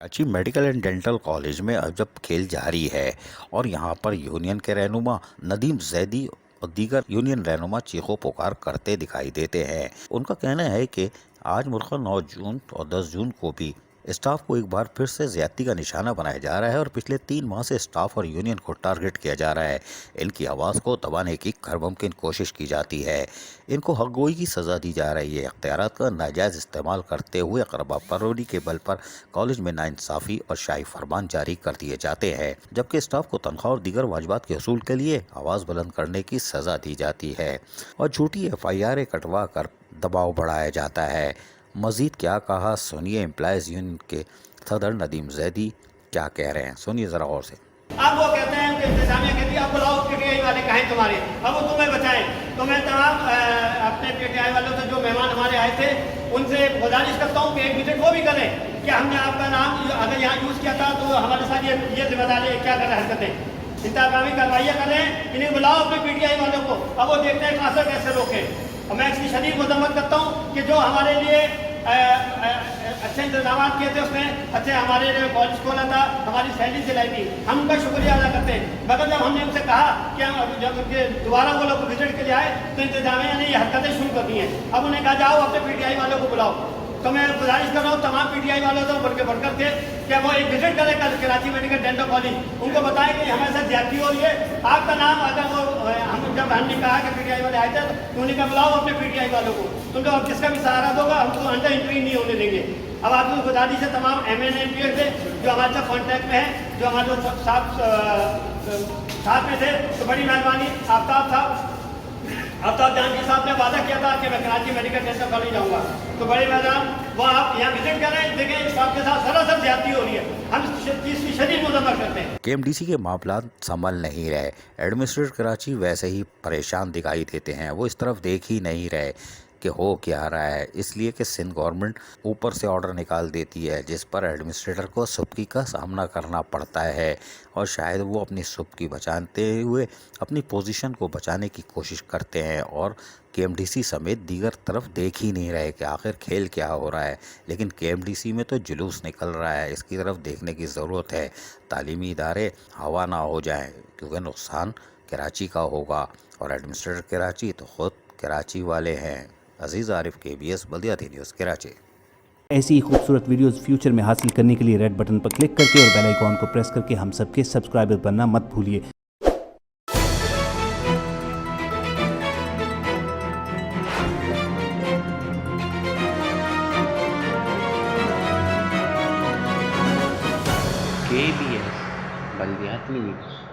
Karachi medical and dental college में अजब खेल जारी है और यहाँ पर यूनियन के रहनुमा नदीम जैदी और दीगर यूनियन रहनुमा चीखों पुकार करते दिखाई देते हैं। उनका कहना है कि आज मुल्क 9 जून और 10 जून को भी स्टाफ को एक बार फिर से ज्यादती का निशाना बनाया जा रहा है और पिछले 3 माह से स्टाफ और यूनियन को टारगेट किया जा रहा है। इनकी आवाज़ को दबाने की हर मुमकिन कोशिश की जाती है। इनको हक़गोई की सज़ा दी जा रही है। इख्तियारात का नाजायज़ इस्तेमाल करते हुए अक़रबा परवरी के बल पर कॉलेज में नाइंसाफ़ी और शाही फरमान जारी कर दिए जाते हैं, जबकि स्टाफ को तनख्वाह और दीगर वाजिबात के हसूल के लिए आवाज़ बुलंद करने की सज़ा दी जाती है और झूठी FIR कटवा कर दबाव बढ़ाया जाता है। मजीद क्या कहा सुनिए एम्प्लॉयज़ यूनियन के सदर नदीम जैदी क्या कह रहे हैं, सुनिए ज़रा गौर से। अब वो कहते हैं कि इंतजामिया कहती है अब बुलाओ PTI वाले कहें तुम्हारे, अब वो तुम्हें बचाएं। तो मैं तमाम अपने PTI वालों से जो मेहमान हमारे आए थे उनसे गुजारिश करता हूँ कि एक विजिट वो भी करें कि हमने आपका नाम अगर यहाँ यूज़ किया था तो हमारे साथ ये जिम्मेदारी है, क्या कर रहे हरकतें, इंतजामी कार्रवाइयाँ करें, इन्हें बुलाओ अपने PTI वालों को। अब वो देखते हैं कहाँ से कैसे रोकें। और मैं इसकी शदीद मजम्मत करता हूँ कि जो हमारे लिए अच्छे इंतजाम किए थे, उसमें अच्छे हमारे लिए कॉलेज खोला था, हमारी सैलरी दिलाई थी, हम उनका शुक्रिया अदा करते हैं। मगर जब हमने उनसे कहा कि हम जब दोबारा वो लोग विजिट के लिए आए तो इंतजामिया ने ये हरकतें शुरू कर दी हैं। अब उन्हें कहा जाओ अपने PTI वालों को बुलाओ। तो मैं गुजारिश कर रहा हूँ तमाम PTI वालों से बढ़ के बढ़कर के कि वो एक विजिट करें कल कराची मेडिकल डेंटल कॉलेज, उनको बताएं कि हमारे साथ ज्यादती हो रही है। आपका नाम अगर वो जब हमने कहा कि PTI वाले आए थे तो उन्होंने कहा बुलाओ अपने PTI वालों को, तुमको अब जिसका भी सहारा दोगा हम तो अंडर एंट्री नहीं होने देंगे। अब आपकी गुजारिश है तमाम MNA थे जो हमारे साथ कॉन्टैक्ट में है, जो हमारे साथ में थे, तो बड़ी मेहरबानी। आफ्ताब जहांगीर साहब ने वादा किया था कि मैं कराची मेडिकल डेंटल कॉलेज जाऊंगा, तो बड़े मैदान वो आप यहाँ विजिट करें, देखें स्टाफ के साथ सरासर ज्यादती हो रही है। हम इसकी शदीद मजम्मत करते हैं। KMDC के मामला संभल नहीं रहे। एडमिनिस्ट्रेटर कराची वैसे ही परेशान दिखाई देते हैं, वो इस तरफ देख ही नहीं रहे कि हो क्या रहा है, इसलिए कि सिंध गवर्नमेंट ऊपर से ऑर्डर निकाल देती है जिस पर एडमिनिस्ट्रेटर को सुबकी का सामना करना पड़ता है और शायद वो अपनी सुबकी बचाते हुए अपनी पोजीशन को बचाने की कोशिश करते हैं और KMDC समेत दीगर तरफ देख ही नहीं रहे कि आखिर खेल क्या हो रहा है। लेकिन KMDC में तो जुलूस निकल रहा है, इसकी तरफ देखने की ज़रूरत है। तालीमी इदारे हवा ना हो जाएं, क्योंकि नुकसान कराची का होगा और एडमिनिस्ट्रेटर कराची तो ख़ुद कराची वाले हैं। अजीज़ आरिफ, KBS बल्दियाती न्यूज़ कराची। ऐसी ही खूबसूरत वीडियोस फ्यूचर में हासिल करने के लिए रेड बटन पर क्लिक करके और बेल आइकॉन को प्रेस करके हम सबके सब्सक्राइबर बनना मत भूलिए। KBS बल्दियाती न्यूज़।